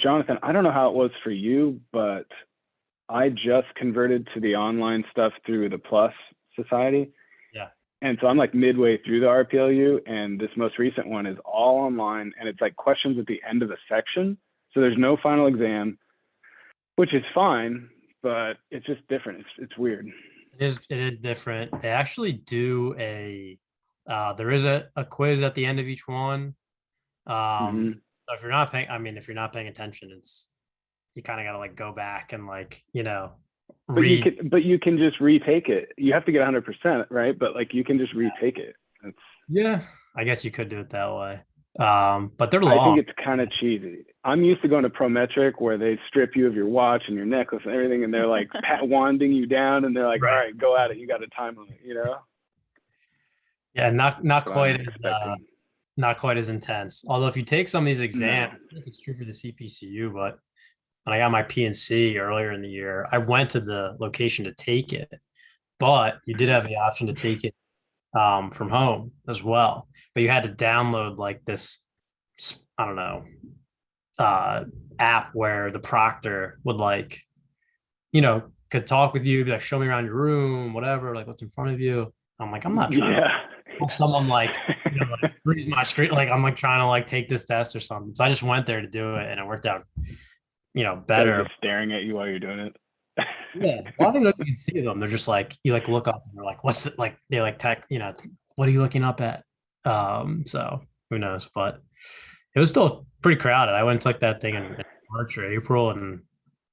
Jonathan, I don't know how it was for you, but I just converted to the online stuff through the Plus Society. Yeah. And so I'm like midway through the RPLU, and this most recent one is all online, and it's like questions at the end of the section. So there's no final exam, which is fine, but it's just different. It's weird. It is different. They actually do there is a quiz at the end of each one. Mm-hmm. So if you're not paying, I mean, if you're not paying attention, you kind of got to like go back and like, read. But you can just retake it. You have to get 100%, right? But like you can just retake it. It's, Yeah, I guess you could do it that way. But they're I think long. it's kind of cheesy. I'm used to going to Prometric where they strip you of your watch and your necklace and everything, and they're like wanding you down, and they're like, "All Right. right, go at it. You got a time limit," you know? Yeah, not That's not what I'm quite as expecting. not quite as intense. Although if you take some of these No. exams, I think it's true for the CPCU, but when I got my PNC earlier in the year, I went to the location to take it, but you did have the option to take it from home as well. But you had to download like this, I don't know, uh, app where the proctor would like, could talk with you, be like, show me around your room, whatever, like what's in front of you. I'm like, I'm not trying to Yeah. have someone like, like freeze my screen. Like I'm like trying to like take this test or something. So I just went there to do it and it worked out, Guys better. just staring at you while you're doing it. Yeah. Well, I don't know if you can see them. They're just like, you like look up and they're like, what's it like? They like tech, what are you looking up at? So who knows? But it was still pretty crowded. I went and took that thing in March or April, and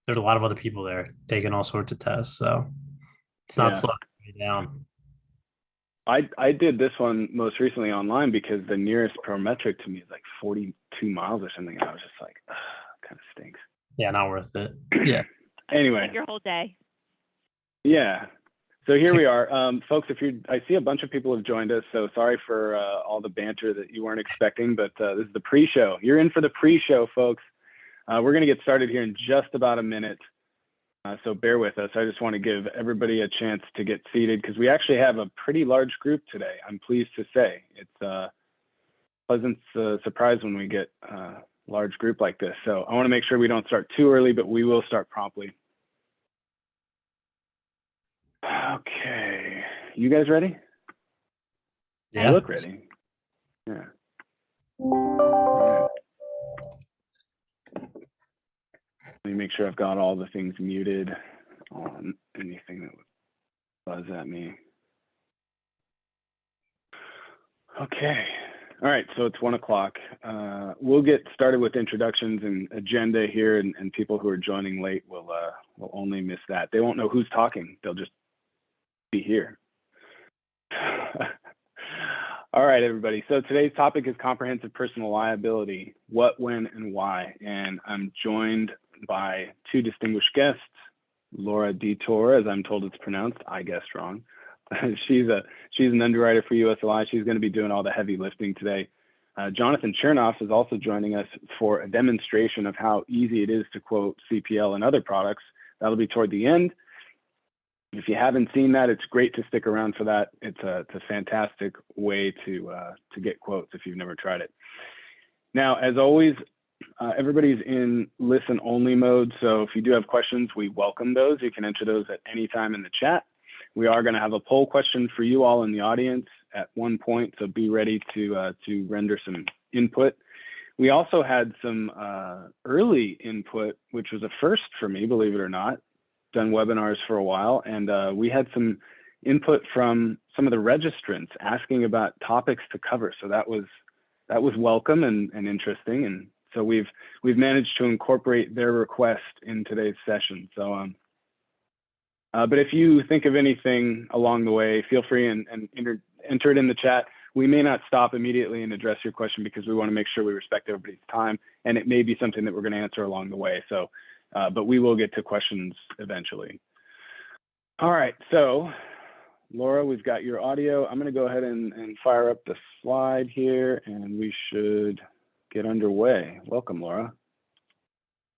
there's a lot of other people there taking all sorts of tests. So it's not Yeah. slowing me down. I did this one most recently online because the nearest Prometric to me is like 42 miles or something. And I was just like, kind of stinks. Yeah, not worth it. Yeah. Anyway. Your whole day. Yeah. So here we are. Folks, I see a bunch of people have joined us, so sorry for all the banter that you weren't expecting, but this is the pre-show. You're in for the pre-show, folks. We're going to get started here in just about a minute, so bear with us. I just want to give everybody a chance to get seated because we actually have a pretty large group today, I'm pleased to say. It's a pleasant surprise when we get a large group like this. So I want to make sure we don't start too early, but we will start promptly. Okay, you guys ready? Yeah. You look ready. Yeah. Right. Let me make sure I've got all the things muted on anything that would buzz at me. Okay. All right, so it's 1 o'clock. We'll get started with introductions and agenda here, and people who are joining late will only miss that. They won't know who's talking. They'll just be here. All right, everybody. So today's topic is comprehensive personal liability, what, when, and why. And I'm joined by two distinguished guests, Laura Detour, as I'm told it's pronounced. I guessed wrong. She's an underwriter for USLI. She's going to be doing all the heavy lifting today. Jonathan Chernoff is also joining us for a demonstration of how easy it is to quote CPL and other products. That'll be toward the end. If you haven't seen that, it's great to stick around for that. It's a fantastic way to get quotes if you've never tried it. Now, as always, everybody's in listen only mode. So if you do have questions, we welcome those. You can enter those at any time in the chat. We are going to have a poll question for you all in the audience at one point, so be ready to render some input. We also had some early input, which was a first for me, believe it or not. Done webinars for a while, and we had some input from some of the registrants asking about topics to cover. So that was welcome and interesting, and so we've managed to incorporate their request in today's session. So, but if you think of anything along the way, feel free and enter it in the chat. We may not stop immediately and address your question because we want to make sure we respect everybody's time, and it may be something that we're going to answer along the way. So. But we will get to questions eventually. All right, so Laura, we've got your audio. I'm going to go ahead and fire up the slide here, and we should get underway. Welcome, Laura.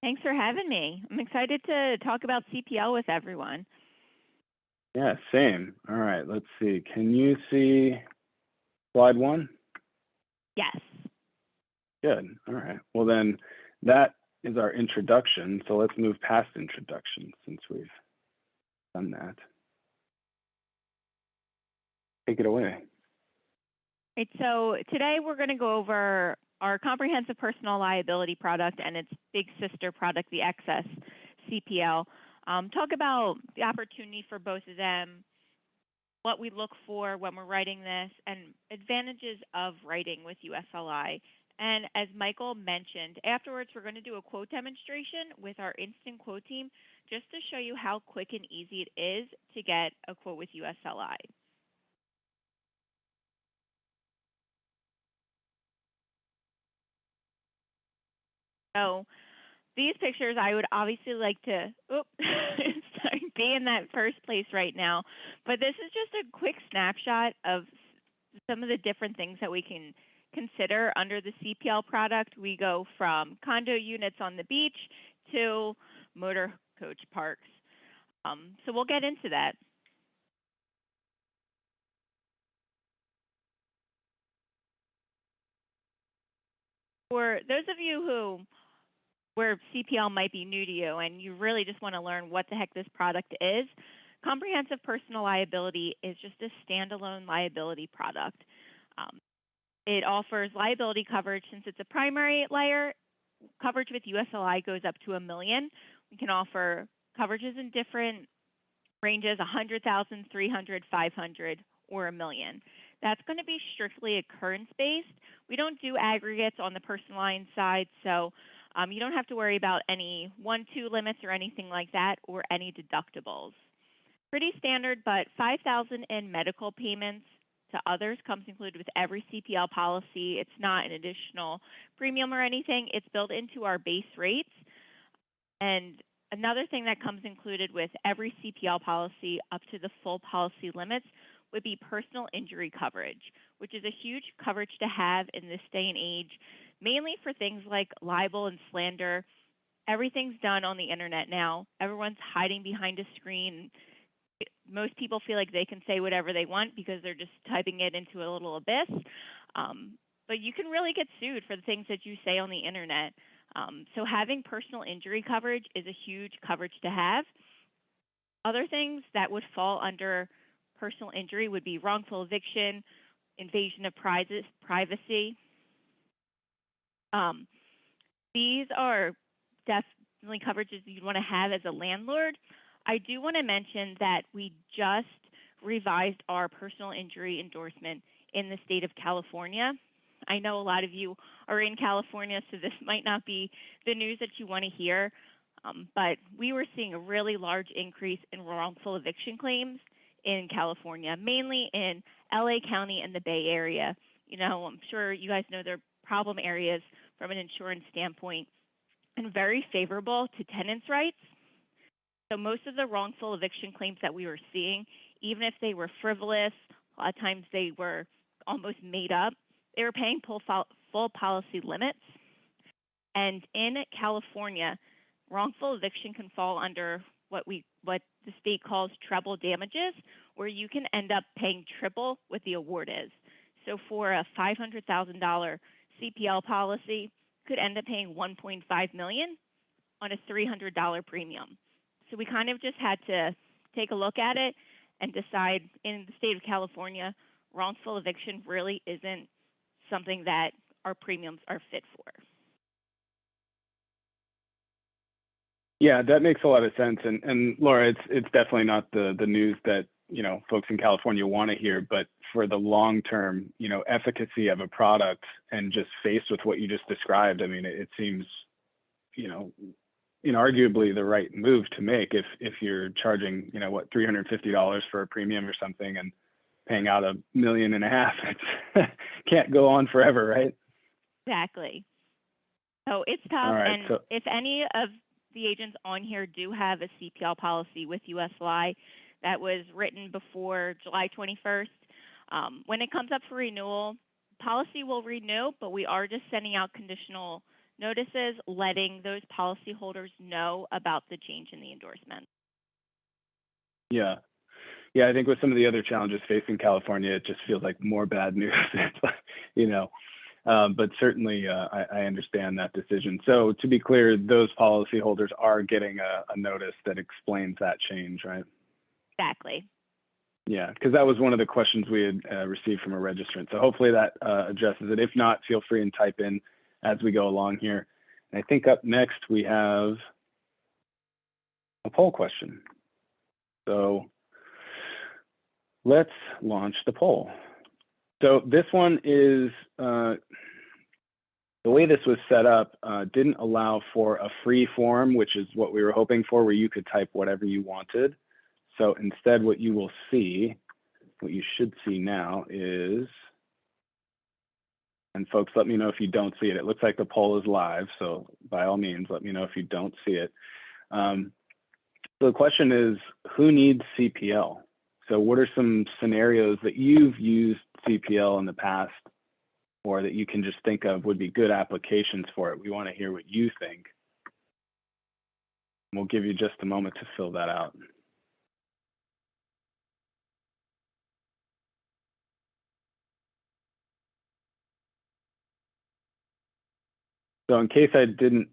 Thanks for having me. I'm excited to talk about CPL with everyone. Yeah, same. All right, let's see. Can you see slide one? Yes. Good. All right. Well, then that is our introduction. So let's move past introduction since we've done that. Take it away. Right, so today we're going to go over our comprehensive personal liability product and its big sister product, the excess CPL. Talk about the opportunity for both of them, what we look for when we're writing this, and advantages of writing with USLI. And as Michael mentioned, afterwards we're going to do a quote demonstration with our instant quote team just to show you how quick and easy it is to get a quote with USLI. So these pictures, I would obviously like to sorry, be in that first place right now, but this is just a quick snapshot of some of the different things that we can consider under the CPL product. We go from condo units on the beach to motor coach parks. So we'll get into that. For those of you who where CPL might be new to you and you really just want to learn what the heck this product is, comprehensive personal liability is just a standalone liability product. It offers liability coverage since it's a primary layer. Coverage with USLI goes up to $1 million. We can offer coverages in different ranges, 100,000, 300, 500, or $1 million. That's going to be strictly occurrence-based. We don't do aggregates on the personal line side, so you don't have to worry about any 1-2 limits or anything like that, or any deductibles. Pretty standard, but $5,000 in medical payments to others comes included with every CPL policy. It's not an additional premium or anything. It's built into our base rates. And another thing that comes included with every CPL policy up to the full policy limits would be personal injury coverage, which is a huge coverage to have in this day and age, mainly for things like libel and slander. Everything's done on the internet now. Everyone's hiding behind a screen. Most people feel like they can say whatever they want because they're just typing it into a little abyss. But you can really get sued for the things that you say on the internet. So having personal injury coverage is a huge coverage to have. Other things that would fall under personal injury would be wrongful eviction, invasion of privacy. These are definitely coverages you'd want to have as a landlord. I do want to mention that we just revised our personal injury endorsement in the state of California. I know a lot of you are in California, so this might not be the news that you want to hear, but we were seeing a really large increase in wrongful eviction claims in California, mainly in LA County and the Bay Area. You know, I'm sure you guys know they're problem areas from an insurance standpoint and very favorable to tenants' rights. So most of the wrongful eviction claims that we were seeing, even if they were frivolous, a lot of times they were almost made up, they were paying full policy limits. And in California, wrongful eviction can fall under what the state calls treble damages, where you can end up paying triple what the award is. So for a $500,000 CPL policy, you could end up paying $1.5 million on a $300 premium. So we kind of just had to take a look at it and decide in the state of California, wrongful eviction really isn't something that our premiums are fit for. Yeah, that makes a lot of sense. And Laura, it's definitely not the news that, you know, folks in California want to hear, but for the long-term, you know, efficacy of a product and just faced with what you just described, I mean, it seems, you know, inarguably the right move to make if you're charging, you know, what, $350 for a premium or something and paying out $1.5 million. It can't go on forever, right? Exactly. So it's tough. Right, and so if any of the agents on here do have a CPL policy with USLI that was written before July 21st, when it comes up for renewal, policy will renew, but we are just sending out conditional notices letting those policyholders know about the change in the endorsement. yeah, I think with some of the other challenges facing California, it just feels like more bad news. You know, But certainly, I understand that decision. So to be clear, those policyholders are getting a notice that explains that change, right? Exactly. Yeah, because that was one of the questions we had received from a registrant. So hopefully that addresses it. If not, feel free and type in as we go along here. And I think up next we have a poll question. So let's launch the poll. So this one is, the way this was set up didn't allow for a free form, which is what we were hoping for, where you could type whatever you wanted. So instead, what you will see, what you should see now is, and folks, let me know if you don't see it. It looks like the poll is live, so by all means, let me know if you don't see it. So the question is, who needs CPL? So what are some scenarios that you've used CPL in the past, or that you can just think of would be good applications for it? We want to hear what you think. We'll give you just a moment to fill that out. So in case I didn't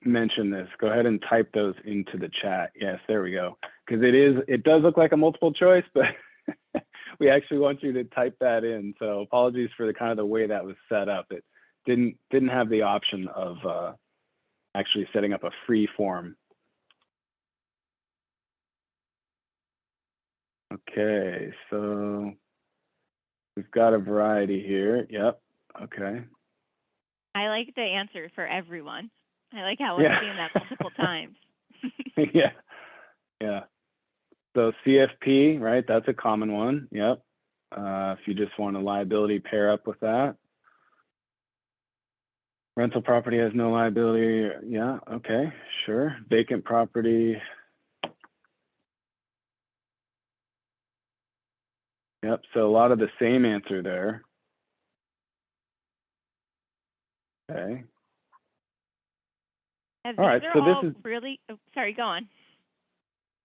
mention this, go ahead and type those into the chat. Yes, there we go. Because it does look like a multiple choice, but we actually want you to type that in. So apologies for the kind of the way that was set up. It didn't have the option of actually setting up a free form. Okay, so we've got a variety here. Yep. Okay. I like the answer for everyone. I like how we're seeing that multiple times. Yeah. Yeah. So CFP, right? That's a common one. Yep. If you just want a liability, pair up with that. Rental property has no liability. Yeah. Okay. Sure. Vacant property. Yep. So a lot of the same answer there. Okay. Yeah, All right. So this is really. Oh, sorry. Go on.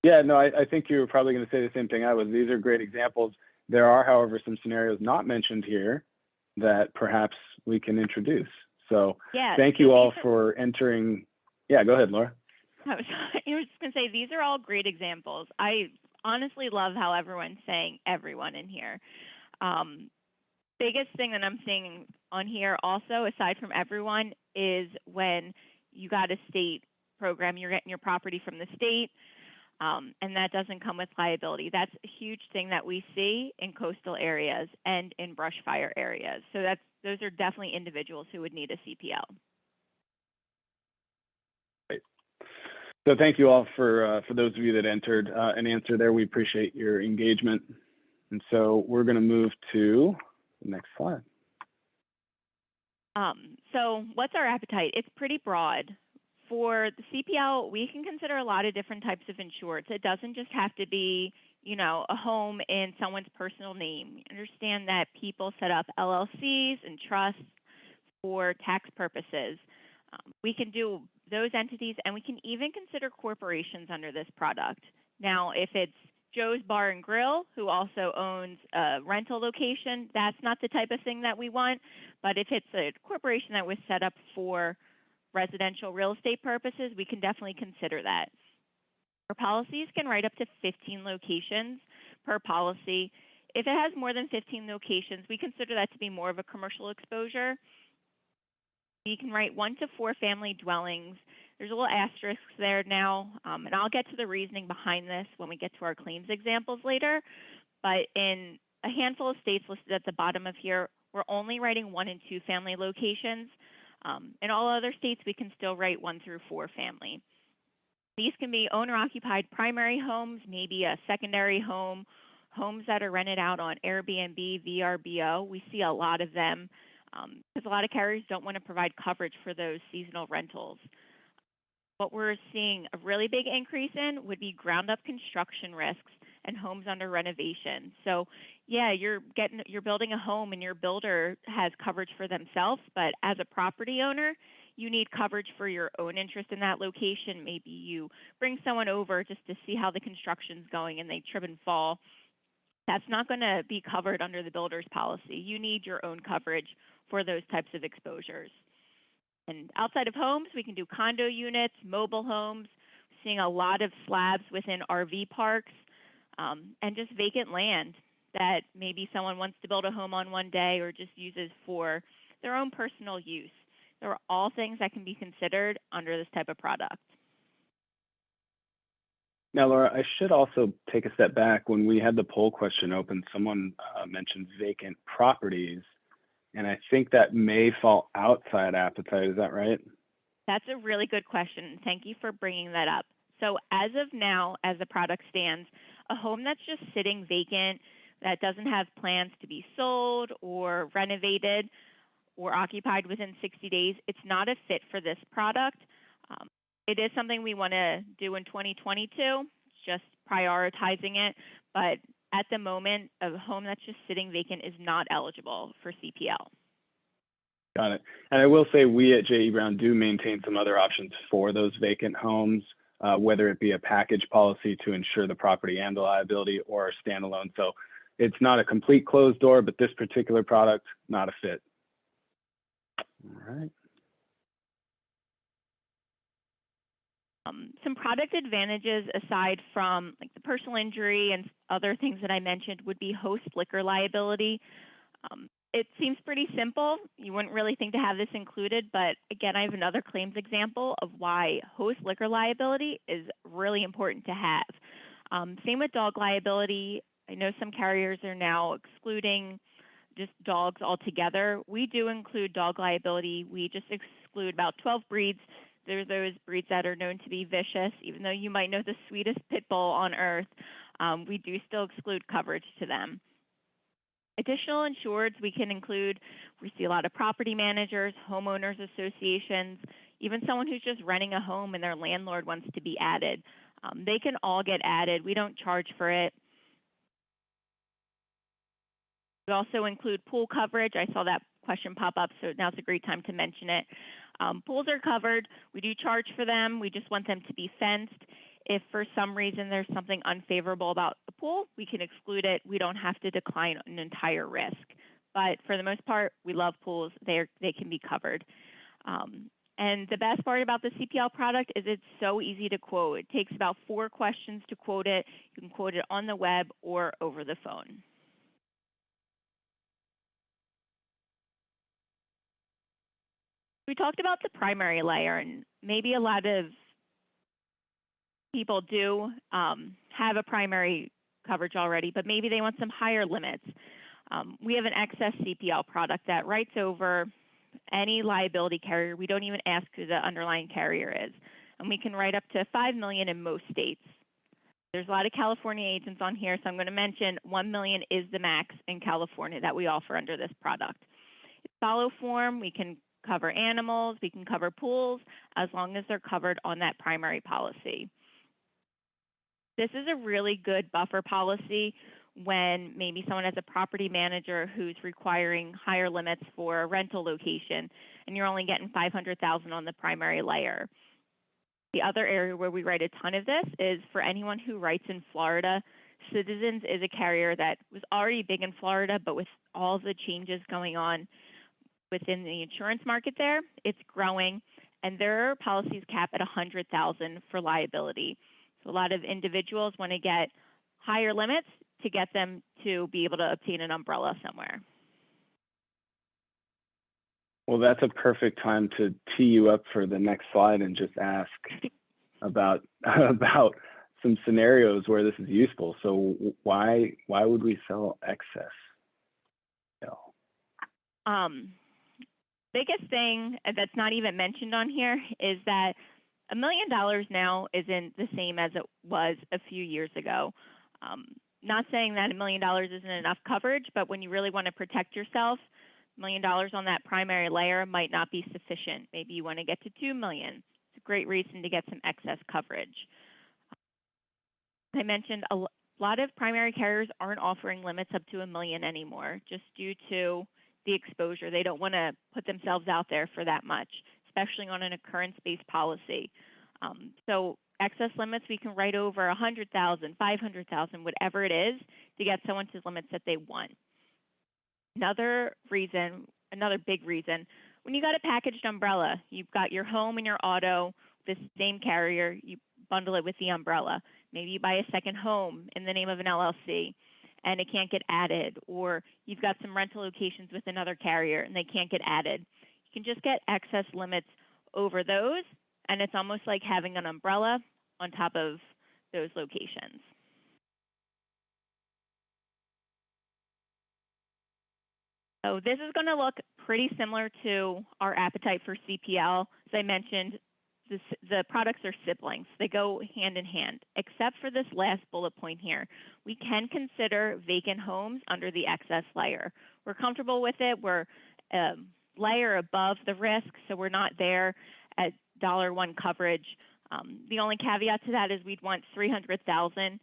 Yeah, no, I think you were probably going to say the same thing I was. These are great examples. There are, however, some scenarios not mentioned here that perhaps we can introduce. So thank you all for entering. Yeah, go ahead, Laura. I was just going to say, these are all great examples. I honestly love how everyone's saying everyone in here. Biggest thing that I'm seeing on here also, aside from everyone, is when you got a state program, you're getting your property from the state, and that doesn't come with liability. That's a huge thing that we see in coastal areas and in brush fire areas. So those are definitely individuals who would need a CPL. Great. So thank you all for those of you that entered an answer there. We appreciate your engagement. And so we're going to move to the next slide. So what's our appetite? It's pretty broad. For the CPL, we can consider a lot of different types of insureds. It doesn't just have to be, a home in someone's personal name. Understand that people set up LLCs and trusts for tax purposes. We can do those entities, and we can even consider corporations under this product. Now, if it's Joe's Bar and Grill, who also owns a rental location, that's not the type of thing that we want. But if it's a corporation that was set up for residential real estate purposes, we can definitely consider that. Our policies can write up to 15 locations per policy. If it has more than 15 locations, we consider that to be more of a commercial exposure. You can write 1 to 4 family dwellings. There's a little asterisk there now, and I'll get to the reasoning behind this when we get to our claims examples later. But in a handful of states listed at the bottom of here, we're only writing 1 and 2 family locations. In all other states, we can still write 1 through 4 family. These can be owner-occupied primary homes, maybe a secondary home, homes that are rented out on Airbnb, VRBO. We see a lot of them because a lot of carriers don't want to provide coverage for those seasonal rentals. What we're seeing a really big increase in would be ground-up construction risks and homes under renovation. So, yeah, you're building a home and your builder has coverage for themselves, but as a property owner, you need coverage for your own interest in that location. Maybe you bring someone over just to see how the construction's going and they trip and fall. That's not going to be covered under the builder's policy. You need your own coverage for those types of exposures. And outside of homes, we can do condo units, mobile homes, seeing a lot of slabs within RV parks, and just vacant land that maybe someone wants to build a home on one day or just uses for their own personal use. There are all things that can be considered under this type of product. Now, Laura, I should also take a step back. When we had the poll question open, someone mentioned vacant properties, and I think that may fall outside appetite. Is that right? That's a really good question. Thank you for bringing that up. So as of now, as the product stands, a home that's just sitting vacant, that doesn't have plans to be sold or renovated or occupied within 60 days, it's not a fit for this product. It is something we want to do in 2022, just prioritizing it. But at the moment, a home that's just sitting vacant is not eligible for CPL. Got it. And I will say we at J.E. Brown do maintain some other options for those vacant homes, whether it be a package policy to insure the property and the liability or a standalone. So it's not a complete closed door, but this particular product, not a fit. All right. Some product advantages aside from like the personal injury and other things that I mentioned would be host liquor liability. It seems pretty simple. You wouldn't really think to have this included, but again, I have another claims example of why host liquor liability is really important to have. Same with dog liability. I know some carriers are now excluding just dogs altogether. We do include dog liability. We just exclude about 12 breeds. There are those breeds that are known to be vicious. Even though you might know the sweetest pit bull on earth, we do still exclude coverage to them. Additional insureds we can include, we see a lot of property managers, homeowners associations, even someone who's just renting a home and their landlord wants to be added. They can all get added. We don't charge for it. We also include pool coverage. I saw that question pop up, so now's a great time to mention it. Pools are covered. We do charge for them. We just want them to be fenced. If for some reason there's something unfavorable about the pool, we can exclude it. We don't have to decline an entire risk. But for the most part, we love pools. They can be covered. And the best part about the CPL product is it's so easy to quote. It takes about 4 questions to quote it. You can quote it on the web or over the phone. We talked about the primary layer, and maybe a lot of people do have a primary coverage already, but maybe they want some higher limits. We have an excess CPL product that writes over any liability carrier. We don't even ask who the underlying carrier is, and we can write up to $5 million in most states. There's a lot of California agents on here, so I'm going to mention $1 million is the max in California that we offer under this product. It's follow form. We can cover animals, we can cover pools, as long as they're covered on that primary policy. This is a really good buffer policy when maybe someone has a property manager who's requiring higher limits for a rental location, and you're only getting $500,000 on the primary layer. The other area where we write a ton of this is for anyone who writes in Florida. Citizens is a carrier that was already big in Florida, but with all the changes going on within the insurance market there, it's growing, and their policies cap at $100,000 for liability. So a lot of individuals want to get higher limits to get them to be able to obtain an umbrella somewhere. Well, that's a perfect time to tee you up for the next slide and just ask about some scenarios where this is useful. So why would we sell excess? Biggest thing that's not even mentioned on here is that $1 million now isn't the same as it was a few years ago. Not saying that $1 million isn't enough coverage, but when you really want to protect yourself, $1 million on that primary layer might not be sufficient. Maybe you want to get to $2 million. It's a great reason to get some excess coverage. I mentioned a lot of primary carriers aren't offering limits up to $1 million anymore, just due to the exposure. They don't want to put themselves out there for that much, especially on an occurrence-based policy. So excess limits, we can write over $100,000, $500,000, whatever it is, to get someone to limits that they want. Another reason another big reason. When you got a packaged umbrella, you've got your home and your auto, the same carrier, you bundle it with the umbrella. Maybe you buy a second home in the name of an LLC and it can't get added, or you've got some rental locations with another carrier and they can't get added. You can just get excess limits over those, and it's almost like having an umbrella on top of those locations. So this is going to look pretty similar to our appetite for CPL. As I mentioned, the products are siblings. They go hand in hand, except for this last bullet point here. We can consider vacant homes under the excess layer. We're comfortable with it. We're a layer above the risk, so we're not there at $1 coverage. The only caveat to that is we'd want $300,000,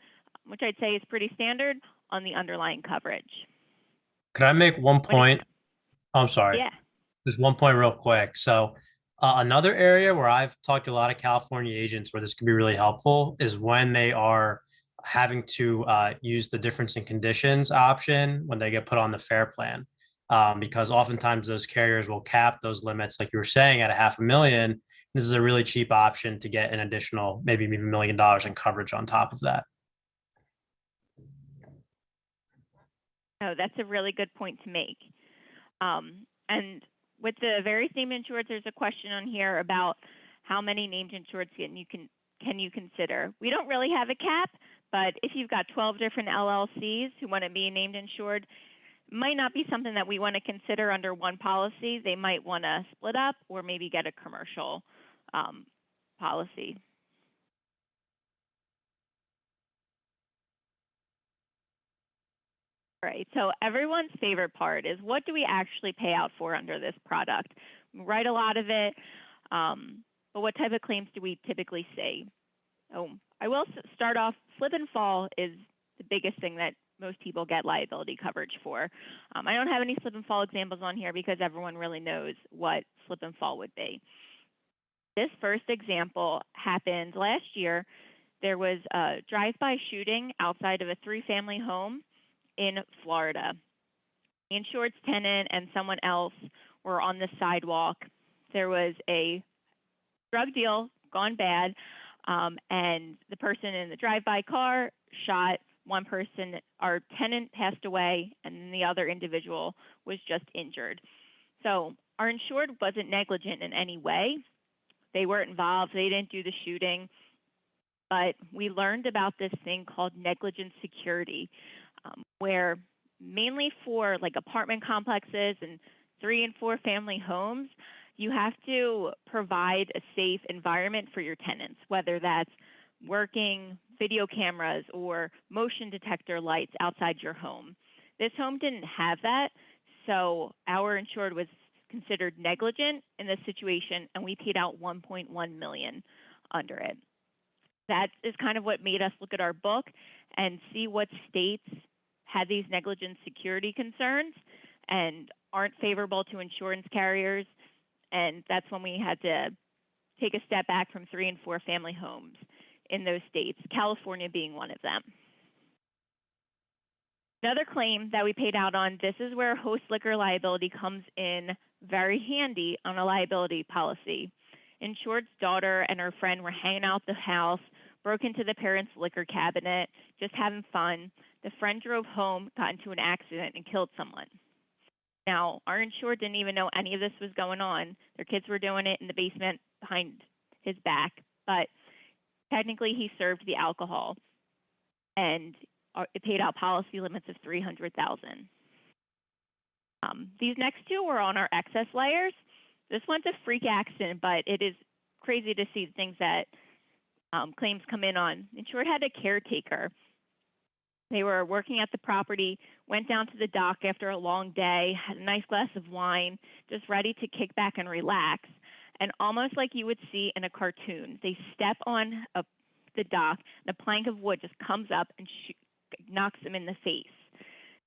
which I'd say is pretty standard on the underlying coverage. Could I make one point? I'm sorry. Yeah. Just one point real quick. So another area where I've talked to a lot of California agents where this could be really helpful is when they are having to use the difference in conditions option when they get put on the fair plan. Because oftentimes those carriers will cap those limits, like you were saying, at $500,000. This is a really cheap option to get an additional, maybe even $1 million in coverage on top of that. Oh, that's a really good point to make. And with the various named insureds, there's a question on here about how many named insureds can you consider. We don't really have a cap, but if you've got 12 different LLCs who want to be named insured, it might not be something that we want to consider under one policy. They might want to split up or maybe get a commercial policy. Right, so everyone's favorite part is what do we actually pay out for under this product? We write a lot of it, but what type of claims do we typically see? Oh, I will start off, slip and fall is the biggest thing that most people get liability coverage for. I don't have any slip and fall examples on here because everyone really knows what slip and fall would be. This first example happened last year. There was a drive-by shooting outside of a 3-family home in Florida. The insured's tenant and someone else were on the sidewalk. There was a drug deal gone bad, and the person in the drive-by car shot one person. Our tenant passed away, and the other individual was just injured. So our insured wasn't negligent in any way. They weren't involved. They didn't do the shooting. But we learned about this thing called negligent security, where mainly for like apartment complexes and 3- and 4-family homes, you have to provide a safe environment for your tenants, whether that's working video cameras or motion detector lights outside your home. This home didn't have that, so our insured was considered negligent in this situation, and we paid out $1.1 million under it. That is kind of what made us look at our book and see what states had these negligent security concerns and aren't favorable to insurance carriers. And that's when we had to take a step back from 3- and 4-family homes in those states, California being one of them. Another claim that we paid out on, this is where host liquor liability comes in very handy on a liability policy. Insured's daughter and her friend were hanging out the house, broke into the parents' liquor cabinet, just having fun. The friend drove home, got into an accident, and killed someone. Now, our insured didn't even know any of this was going on. Their kids were doing it in the basement behind his back, but technically he served the alcohol, and it paid out policy limits of $300,000. These next two were on our excess layers. This one's a freak accident, but it is crazy to see things that claims come in on. Insured had a caretaker. They were working at the property, went down to the dock after a long day, had a nice glass of wine, just ready to kick back and relax. And almost like you would see in a cartoon, they step on the dock, and a plank of wood just comes up and knocks them in the face.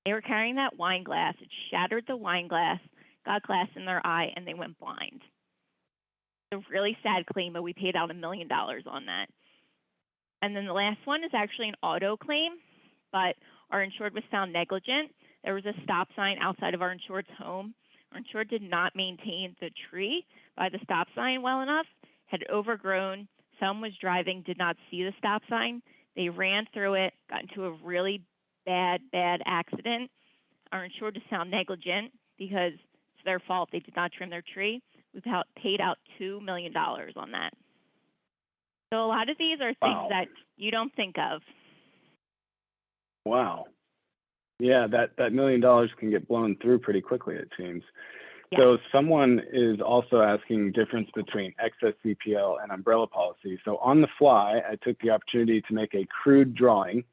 They were carrying that wine glass. It shattered the wine glass, got glass in their eye, and they went blind. It's a really sad claim, but we paid out $1 million on that. And then the last one is actually an auto claim, but our insured was found negligent. There was a stop sign outside of our insured's home. Our Our insured did not maintain the tree by the stop sign well enough, had overgrown. Someone was driving, did not see the stop sign. They ran through it, got into a really bad accident. Our insured is found negligent because it's their fault. They did not trim their tree. We've paid out $2 million on that. So a lot of these are things that you don't think of. Wow. Yeah, that $1 million can get blown through pretty quickly, it seems. Yeah. So someone is also asking difference between excess CPL and umbrella policy. So on the fly, I took the opportunity to make a crude drawing,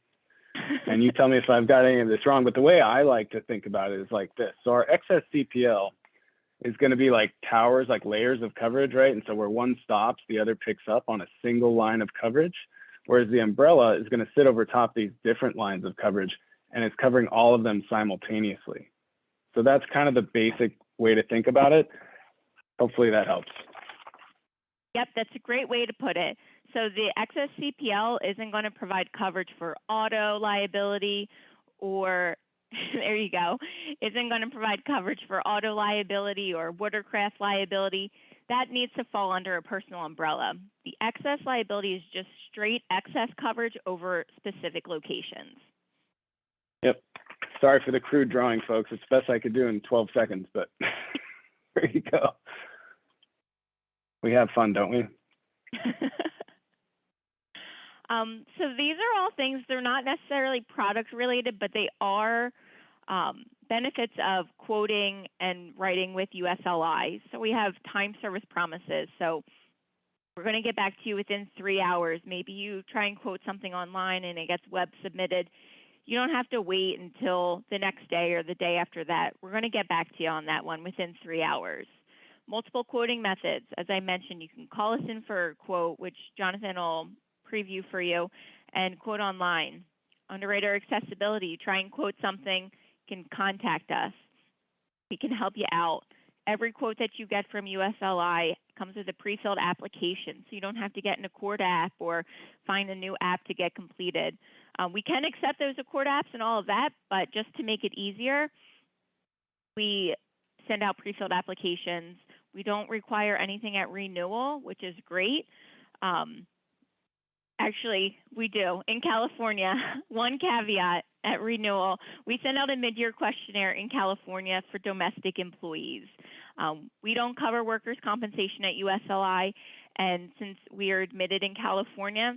and you tell me if I've got any of this wrong, but the way I like to think about it is like this. So our excess CPL is going to be like towers, like layers of coverage, right? And so where one stops, the other picks up on a single line of coverage, whereas the umbrella is going to sit over top these different lines of coverage, and it's covering all of them simultaneously. So that's kind of the basic way to think about it. Hopefully that helps. Yep, that's a great way to put it. So the excess CPL isn't going to provide coverage for auto liability or, there you go, isn't going to provide coverage for auto liability or watercraft liability. That needs to fall under a personal umbrella. The excess liability is just straight excess coverage over specific locations. Yep. Sorry for the crude drawing, folks. It's the best I could do in 12 seconds, but there you go. We have fun, don't we? So these are all things, they're not necessarily product related, but they are benefits of quoting and writing with USLI. So we have time service promises. So we're going to get back to you within 3 hours. Maybe you try and quote something online and it gets web submitted. You don't have to wait until the next day or the day after that. We're going to get back to you on that one within 3 hours. Multiple quoting methods. As I mentioned, you can call us in for a quote, which Jonathan will preview for you, and quote online. Underwriter accessibility. You try and quote something, you can contact us. We can help you out. Every quote that you get from USLI comes with a pre-filled application, so you don't have to get an Accord app or find a new app to get completed. We can accept those Accord apps and all of that, but just to make it easier, we send out pre-filled applications. We don't require anything at renewal, which is great. Actually, we do. In California, one caveat at renewal, we send out a mid-year questionnaire in California for domestic employees. We don't cover workers' compensation at USLI, and since we are admitted in California,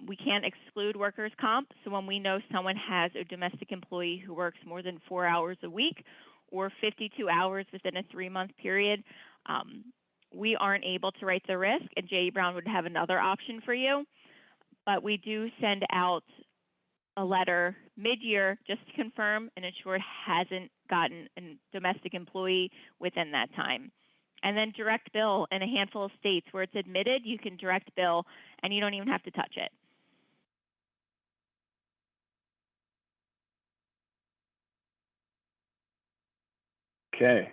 we can't exclude workers' comp. So when we know someone has a domestic employee who works more than 4 hours a week or 52 hours within a 3-month period, we aren't able to write the risk, and J.E. Brown would have another option for you. But we do send out a letter mid-year just to confirm an insured hasn't gotten a domestic employee within that time. And then direct bill in a handful of states where it's admitted, you can direct bill and you don't even have to touch it. Okay.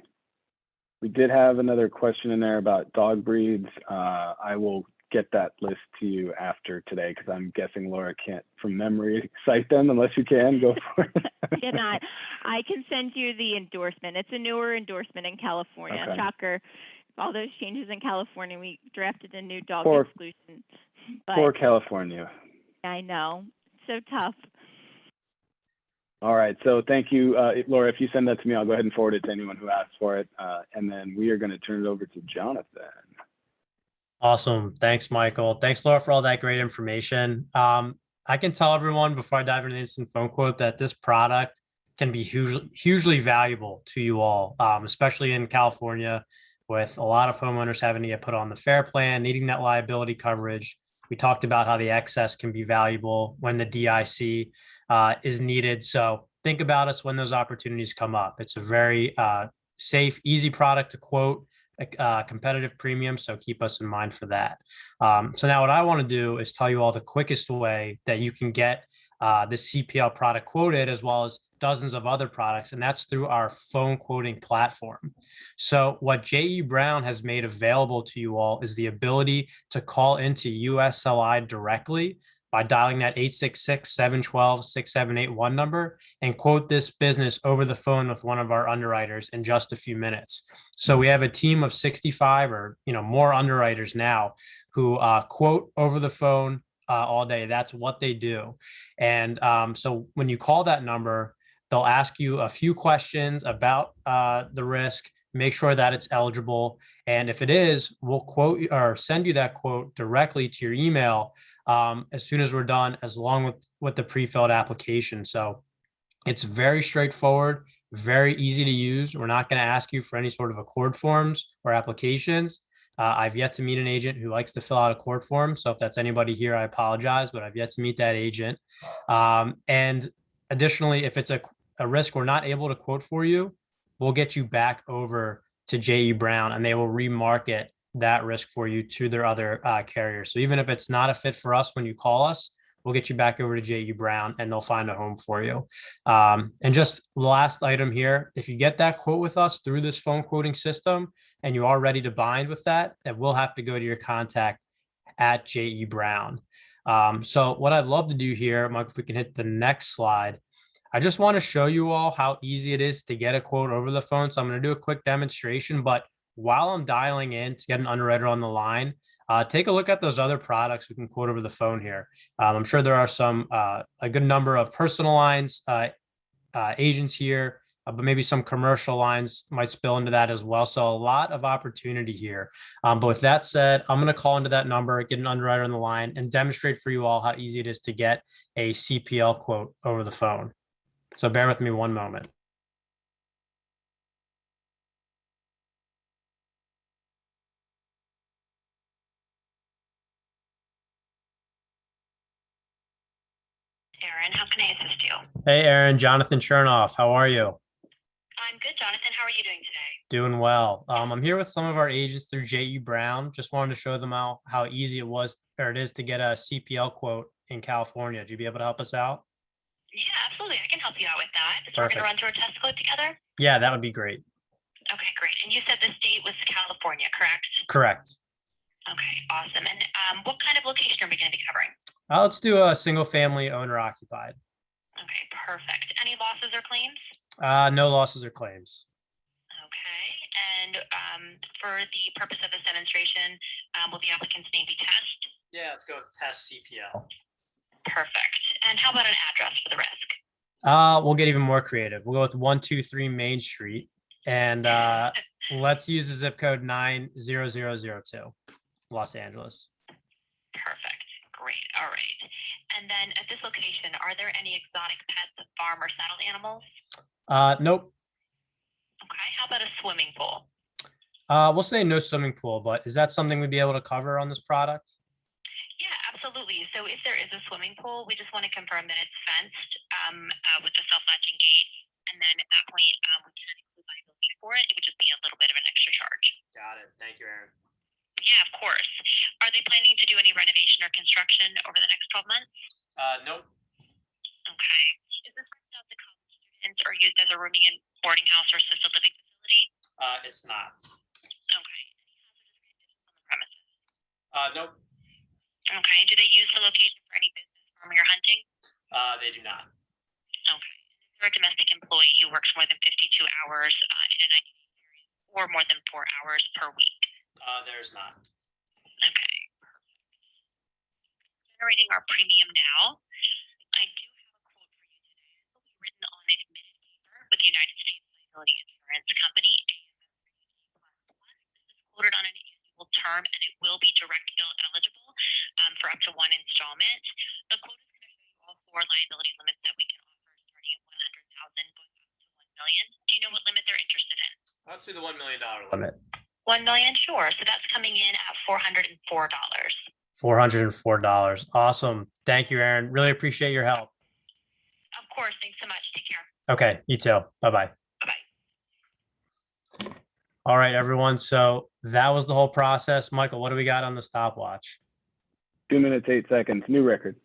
We did have another question in there about dog breeds. I will get that list to you after today because I'm guessing Laura can't from memory cite them unless you can. Go for it. I cannot. I can send you the endorsement. It's a newer endorsement in California. Okay. Shocker. All those changes in California, we drafted a new dog exclusion. But poor California. I know. So tough. All right. So thank you, Laura. If you send that to me, I'll go ahead and forward it to anyone who asks for it. And then we are going to turn it over to Jonathan. Awesome. Thanks, Michael. Thanks, Laura, for all that great information. I can tell everyone before I dive into the instant phone quote that this product can be hugely valuable to you all, especially in California with a lot of homeowners having to get put on the FAIR plan, needing that liability coverage. We talked about how the excess can be valuable when the DIC is needed. So think about us when those opportunities come up. It's a very safe, easy product to quote, competitive premium. So keep us in mind for that. So now what I want to do is tell you all the quickest way that you can get this CPL product quoted, as well as dozens of other products, and that's through our phone quoting platform. So what J.E. Brown has made available to you all is the ability to call into USLI directly by dialing that 866-712-6781 number and quote this business over the phone with one of our underwriters in just a few minutes. So we have a team of 65 or more underwriters now who quote over the phone all day. That's what they do. And so when you call that number, they'll ask you a few questions about the risk, make sure that it's eligible. And if it is, we'll quote or send you that quote directly to your email as soon as we're done, as long with the pre-filled application. So it's very straightforward, very easy to use. We're not going to ask you for any sort of accord forms or applications. I've yet to meet an agent who likes to fill out a court form. So if that's anybody here, I apologize, but I've yet to meet that agent. And additionally, if it's a risk we're not able to quote for you, we'll get you back over to J.E. Brown and they will remarket that risk for you to their other carriers. So even if it's not a fit for us when you call us, we'll get you back over to J.E. Brown and they'll find a home for you. And just last item here, if you get that quote with us through this phone quoting system and you are ready to bind with that, then we'll have to go to your contact at J.E. Brown. So what I'd love to do here, Mike, if we can hit the next slide, I just want to show you all how easy it is to get a quote over the phone. So I'm going to do a quick demonstration, but while I'm dialing in to get an underwriter on the line, take a look at those other products we can quote over the phone here. I'm sure there are a good number of personal lines agents here, but maybe some commercial lines might spill into that as well. So a lot of opportunity here. But with that said, I'm going to call into that number, get an underwriter on the line, and demonstrate for you all how easy it is to get a CPL quote over the phone. So bear with me one moment. Aaron, how can I assist you? Hey, Aaron, Jonathan Chernoff. How are you? I'm good, Jonathan. How are you doing today? Doing well. I'm here with some of our agents through J.E. Brown. Just wanted to show them how easy it is to get a CPL quote in California. Would you be able to help us out? Yeah, absolutely. I can help you out with that. So Perfect. we're going to run through a test code together? Yeah, that would be great. Okay, great. And you said the state was California, correct? Correct. Okay, awesome. And what kind of location are we going to be covering? Let's do a single family owner occupied. Okay, perfect. Any losses or claims? No losses or claims. Okay, and for the purpose of this demonstration, will the applicant's name be Test? Yeah, let's go with Test CPL. Perfect. And how about an address for the risk? We'll get even more creative. We'll go with 123 Main Street, and let's use the zip code 90002, Los Angeles. Perfect. Great. All right. And then at this location, are there any exotic pets, farm or saddle animals? Nope. Okay. How about a swimming pool? We'll say no swimming pool, but is that something we'd be able to cover on this product? Yeah, absolutely. So if there is a swimming pool, we just want to confirm that it's fenced with a self-latching gate. And then at that point, we can include liability for it. It would just be a little bit of an extra charge. Got it. Thank you, Aaron. Yeah, of course. Are they planning to do any renovation or construction over the next 12 months? Nope. Okay. Is this rented out to college students or used as a rooming and boarding house or assisted living facility? It's not. Okay. Any hazardous conditions on the premises? Nope. Okay. Do they use the location for any business, farming, or hunting? They do not. Okay. Is there a domestic employee who works more than 52 hours in a 90-day period or more than 4 hours per week? There's not. Okay. Generating our premium now. I do have a quote for you today. This will be written on admitted paper with the United States Liability Insurance Company. This is quoted on an annual term and it will be direct bill eligible for up to one installment. The quote is going to show you all 4 liability limits that we can offer starting at 100,000 going up to 1 million. Do you know what limit they're interested in? Let's do the $1 million limit. 1 million, sure. So that's coming in at $404. $404. Awesome. Thank you, Aaron. Really appreciate your help. Of course. Thanks so much. Take care. Okay. You too. Bye-bye. Bye-bye. All right, everyone. So that was the whole process. Michael, what do we got on the stopwatch? 2 minutes, 8 seconds, new record.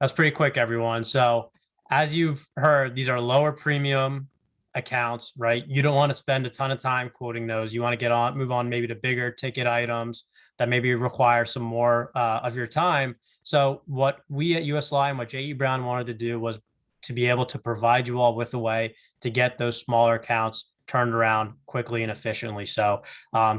That's pretty quick, everyone. So as you've heard, these are lower premium accounts, right? You don't want to spend a ton of time quoting those. You want to move on maybe to bigger ticket items that maybe require some more of your time. So what we at USLI and what J.E. Brown wanted to do was to be able to provide you all with a way to get those smaller accounts turned around quickly and efficiently. So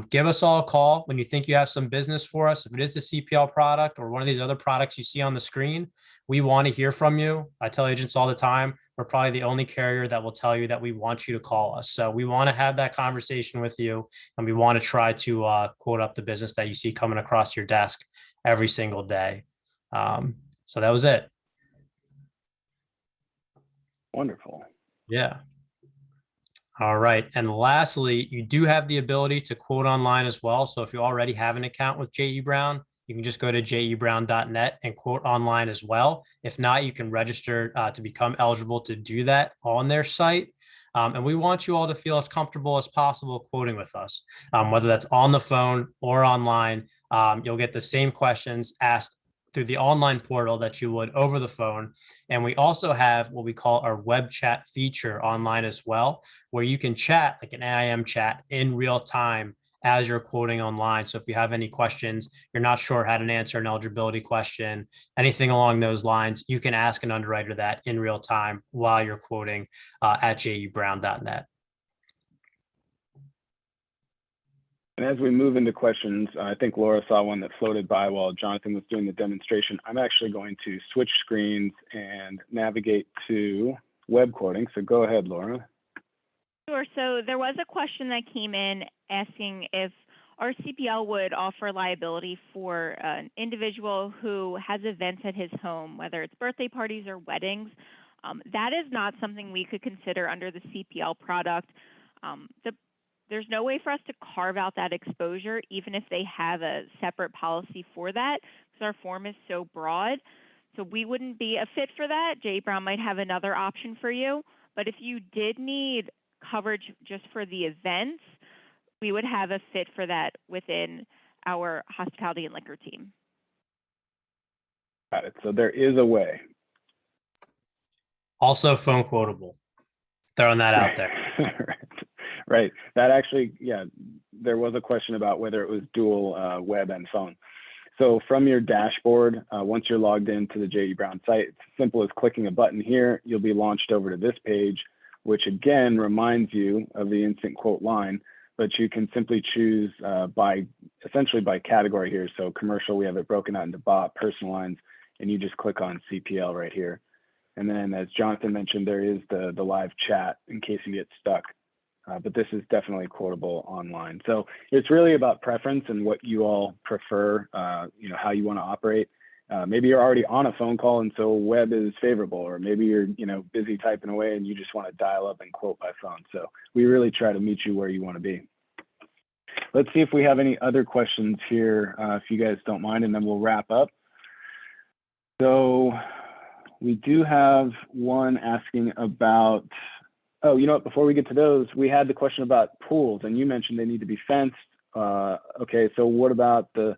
give us all a call when you think you have some business for us. If it is the CPL product or one of these other products you see on the screen, we want to hear from you. I tell agents all the time, we're probably the only carrier that will tell you that we want you to call us. So we want to have that conversation with you, and we want to try to quote up the business that you see coming across your desk every single day. So that was it. Wonderful. Yeah. All right. And lastly, you do have the ability to quote online as well. So if you already have an account with J.E. Brown, you can just go to jebrown.net and quote online as well. If not, you can register to become eligible to do that on their site. And we want you all to feel as comfortable as possible quoting with us, whether that's on the phone or online. You'll get the same questions asked through the online portal that you would over the phone. And we also have what we call our web chat feature online as well, where you can chat like an AIM chat in real time as you're quoting online. So if you have any questions, you're not sure how to answer an eligibility question, anything along those lines, you can ask an underwriter that in real time while you're quoting at jebrown.net. And as we move into questions, I think Laura saw one that floated by while Jonathan was doing the demonstration. I'm actually going to switch screens and navigate to web quoting. So go ahead, Laura. Sure. So there was a question that came in asking if our CPL would offer liability for an individual who has events at his home, whether it's birthday parties or weddings. That is not something we could consider under the CPL product. There's no way for us to carve out that exposure, even if they have a separate policy for that, because our form is so broad. So we wouldn't be a fit for that. J. Brown might have another option for you. But if you did need coverage just for the events, we would have a fit for that within our hospitality and liquor team. Got it. So there is a way. Also phone quotable. Throwing that out there. Right. That actually, yeah, there was a question about whether it was dual web and phone. So from your dashboard, once you're logged into the J.E. Brown site, it's as simple as clicking a button here. You'll be launched over to this page, which again reminds you of the instant quote line, but you can simply choose essentially by category here. So commercial, we have it broken out into BOP, personal lines, and you just click on CPL right here. And then as Jonathan mentioned, there is the live chat in case you get stuck. But this is definitely quotable online. So it's really about preference and what you all prefer, how you want to operate. Maybe you're already on a phone call and so web is favorable, or maybe you're busy typing away and you just want to dial up and quote by phone. So we really try to meet you where you want to be. Let's see if we have any other questions here, if you guys don't mind, and then we'll wrap up. So we do have one asking about, oh, you know what, before we get to those, we had the question about pools, and you mentioned they need to be fenced. Okay, so what about the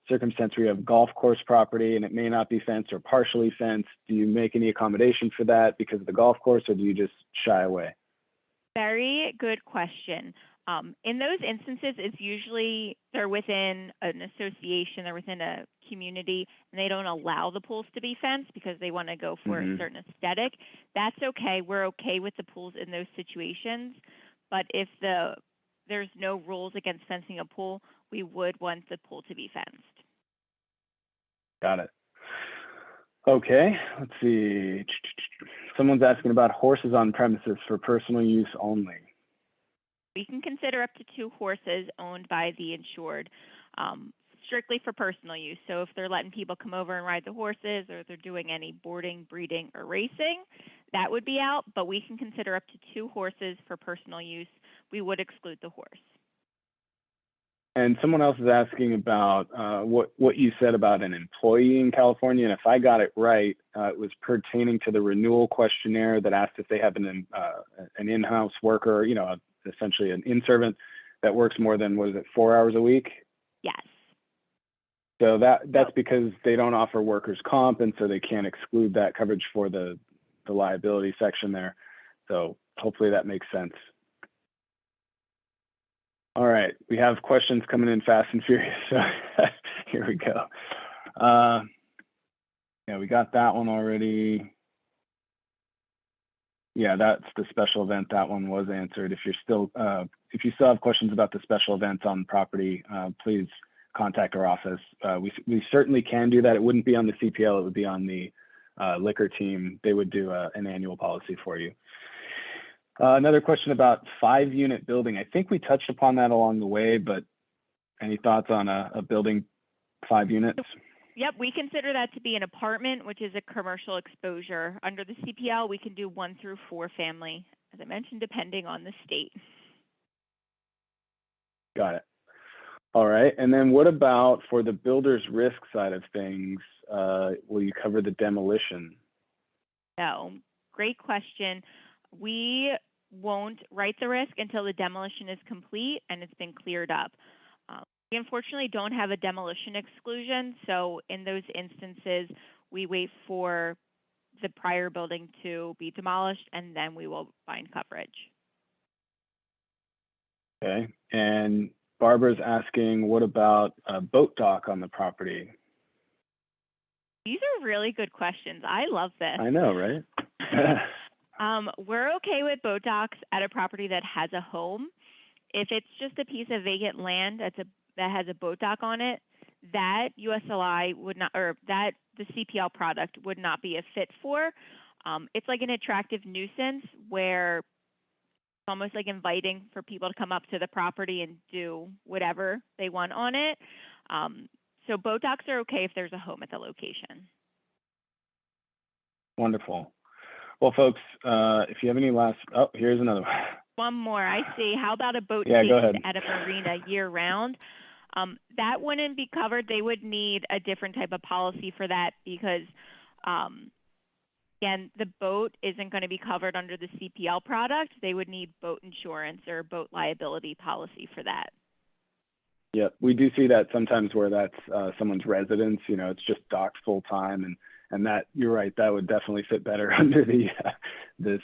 circumstance where you have golf course property and it may not be fenced or partially fenced? Do you make any accommodation for that because of the golf course, or do you just shy away? Very good question. In those instances, it's usually they're within an association, they're within a community, and they don't allow the pools to be fenced because they want to go for a certain aesthetic. That's okay. We're okay with the pools in those situations. But if there's no rules against fencing a pool, we would want the pool to be fenced. Got it. Okay, let's see. Someone's asking about horses on premises for personal use only. We can consider up to 2 horses owned by the insured, strictly for personal use. So if they're letting people come over and ride the horses, or they're doing any boarding, breeding, or racing, that would be out. But we can consider up to 2 horses for personal use. We would exclude the horse. And someone else is asking about what you said about an employee in California. And if I got it right, it was pertaining to the renewal questionnaire that asked if they have an in-house worker, essentially an in-servant that works more than, 4 hours a week? Yes. So that's because they don't offer workers' comp, and so they can't exclude that coverage for the liability section there. So hopefully that makes sense. All right, we have questions coming in fast and furious. So here we go. Yeah, we got that one already. Yeah, that's the special event. That one was answered. If you still have questions about the special events on property, please contact our office. We certainly can do that. It wouldn't be on the CPL. It would be on the liquor team. They would do an annual policy for you. Another question about 5-unit building. I think we touched upon that along the way, but any thoughts on a building 5 units? Yep, we consider that to be an apartment, which is a commercial exposure. Under the CPL, we can do 1 through 4 family, as I mentioned, depending on the state. Got it. All right, and then what about for the builder's risk side of things? Will you cover the demolition? No, great question. We won't write the risk until the demolition is complete and it's been cleared up. We unfortunately don't have a demolition exclusion, so in those instances, we wait for the prior building to be demolished and then we will find coverage. Okay, and Barbara's asking, what about a boat dock on the property? These are really good questions. I love this. I know, right? We're okay with boat docks at a property that has a home. If it's just a piece of vacant land that has a boat dock on it, that USLI would not, or that the CPL product would not be a fit for. It's like an attractive nuisance where it's almost like inviting for people to come up to the property and do whatever they want on it. So boat docks are okay if there's a home at the location. Wonderful. Well, folks, if you have any last, oh, here's another one. One more, I see. How about a boat Yeah, go ahead. at a marina year round? That wouldn't be covered. They would need a different type of policy for that because, again, the boat isn't going to be covered under the CPL product. They would need boat insurance or boat liability policy for that. Yeah, we do see that sometimes where that's someone's residence. You know, it's just docked full time, and that, you're right, that would definitely fit better under the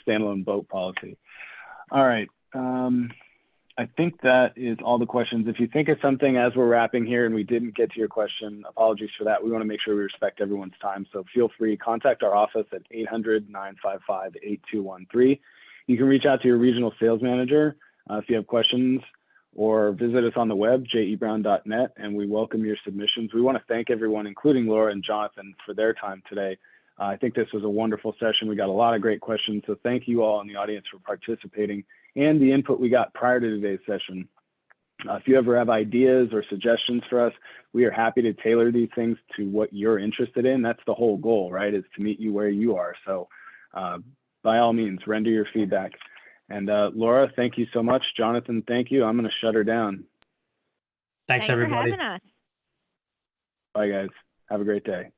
standalone boat policy. All right. I think that is all the questions. If you think of something as we're wrapping here and we didn't get to your question, apologies for that. We want to make sure we respect everyone's time. So feel free, contact our office at 800-955-8213. You can reach out to your regional sales manager if you have questions, or visit us on the web, jebrown.net, and we welcome your submissions. We want to thank everyone, including Laura and Jonathan, for their time today. I think this was a wonderful session. We got a lot of great questions, so thank you all in the audience for participating and the input we got prior to today's session. If you ever have ideas or suggestions for us, we are happy to tailor these things to what you're interested in. That's the whole goal, right, is to meet you where you are. So by all means, render your feedback. And Laura, thank you so much. Jonathan, thank you. I'm going to shut her down. Thanks everybody. For having us. Bye, guys. Have a great day.